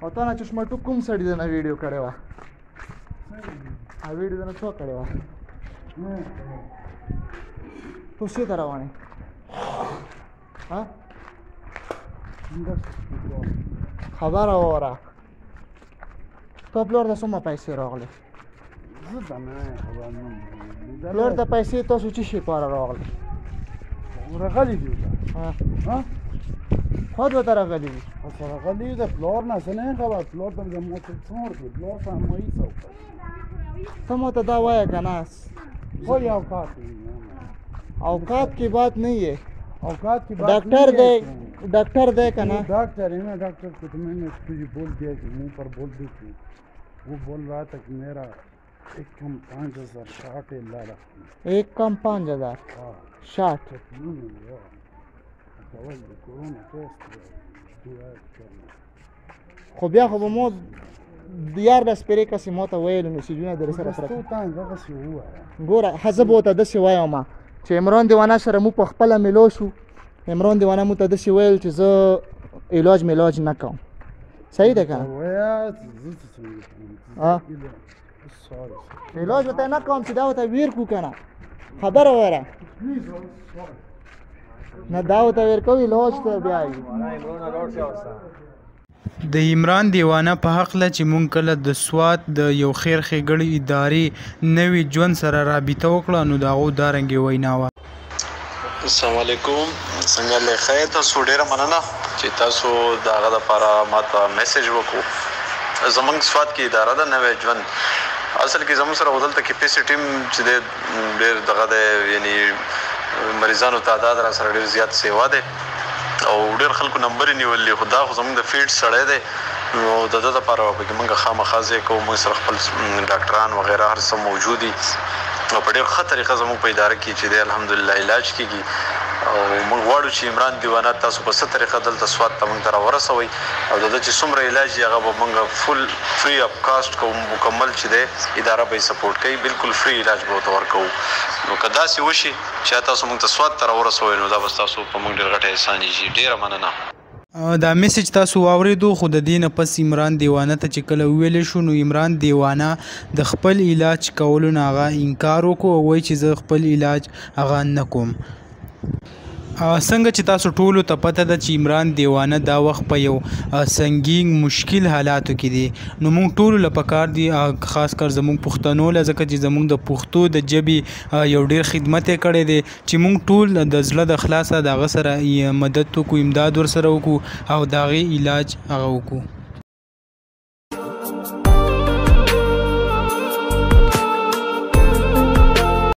او تا نه چشمه ټوک کوم سړي دنه ویډیو کړې وه ویډیو دنه څوک کړې وه تو چېرته روان یې خبره واوره تا پلار ته څومره پیسې راغلې پلار ته پیسې تاسو څه شي لپاره راغلې راغلي دي خود ورته راغلي دي راغلي د پلار نه څه نه خبر پلار ته زموږ څه ورکړي پلار ته مایي څه وکړي ته ماته دا وایه که نه کوئی اوقات اوقات کی بات نہیں ہے اوقات کی بات डॉक्टर दे का ना डॉक्टर है ना डॉक्टर को तो मैंने तुझे बोल दिया कि मुंह पर बोल दी थी वो बोल रहा था कि मेरा एक कम 5,000 शार्ट है ला रहा एक कम 5,000 शार्ट خو بیا خو به مو دیار د سپېرې کسې ما ته ویلو میسیجونه درې سره ګوره زه به ورته داسې وایم چې عمران دیوانه سره مو په خپله میلو شو عمران دیوانه مو ته داسې ویل چې زه علاج میلاج نه کوم صحیح ده که نه علاج ورته نه کوم چې دا ورته ویر کړو که نه خبره وره نه دا ورته ویر کوو علاج ته بیا د عمران دیوانه په هکله چې مونږ کله د سوات د یو خیر ښېګړې ادارې نوي ژوند سره رابطه وکړه نو د هغو دارنګې وینا وه السلام علیکم څنګه لیکئ تاسو ډېره مننه چې تاسو د هغه دپاره ماته میسج وکړو زموږ سوات کې اداره ده نوی ژوند اصل کې زموږ سره دلته کیپیسټي چې دی ډېر دغه دی یعنې مریضانو تعداد را سره ډېر زیات سیوا دی او ډېر خلکو نمبر یې نیولي خو دا خو زموږ د فیلډ سړی دی نو د ده دپاره پکې موږ خامخا ځای کوو موږ سره خپل ډاکټران وغیره هر څه موجود دي او په ډېر ښه طریقه زموږ په اداره کې چې دی الحمدلله علاج کېږي او موږ غواړو چې عمران دیوانه تاسو په څه طریقه دلته سوات ته موږ ته راورسوئ او د ده چې څومره علاج دی هغه به موږ فل فري اف کاسټ کوو مکمل چې دی اداره به یې سپورټ کوي بالکل فري علاج به ورته ورکوو نو که داسې وشي چې تاسو موږ ته سوات ته راورسوئ نو دا به ستاسو په موږ ډېر غټه احسانیږي ډېره مننه دا میسج تاسو واورېدو خو د دې نه پس عمران دیوانه ته چې کله وویلی شو نو عمران دیوانه د خپل علاج کولو نه هغه انکار وکړو او وایي چې زه خپل علاج هغه نه کوم څنګه چې تاسو ټولو ته پته ده چې عمران دیوانه دا وخت په یو سنګین مشکل حالاتو کې دی نو موږ ټولو له پکار دي خاص کر زموږ پښتنو له ځکه چې زموږ د پښتو د ژبې یو ډېر خدمت یې کړی دی چې موږ ټول د زړه د خلاصه د هغه سره مدد وکړو امداد ورسره وکړو او د هغې علاج هغه وکړو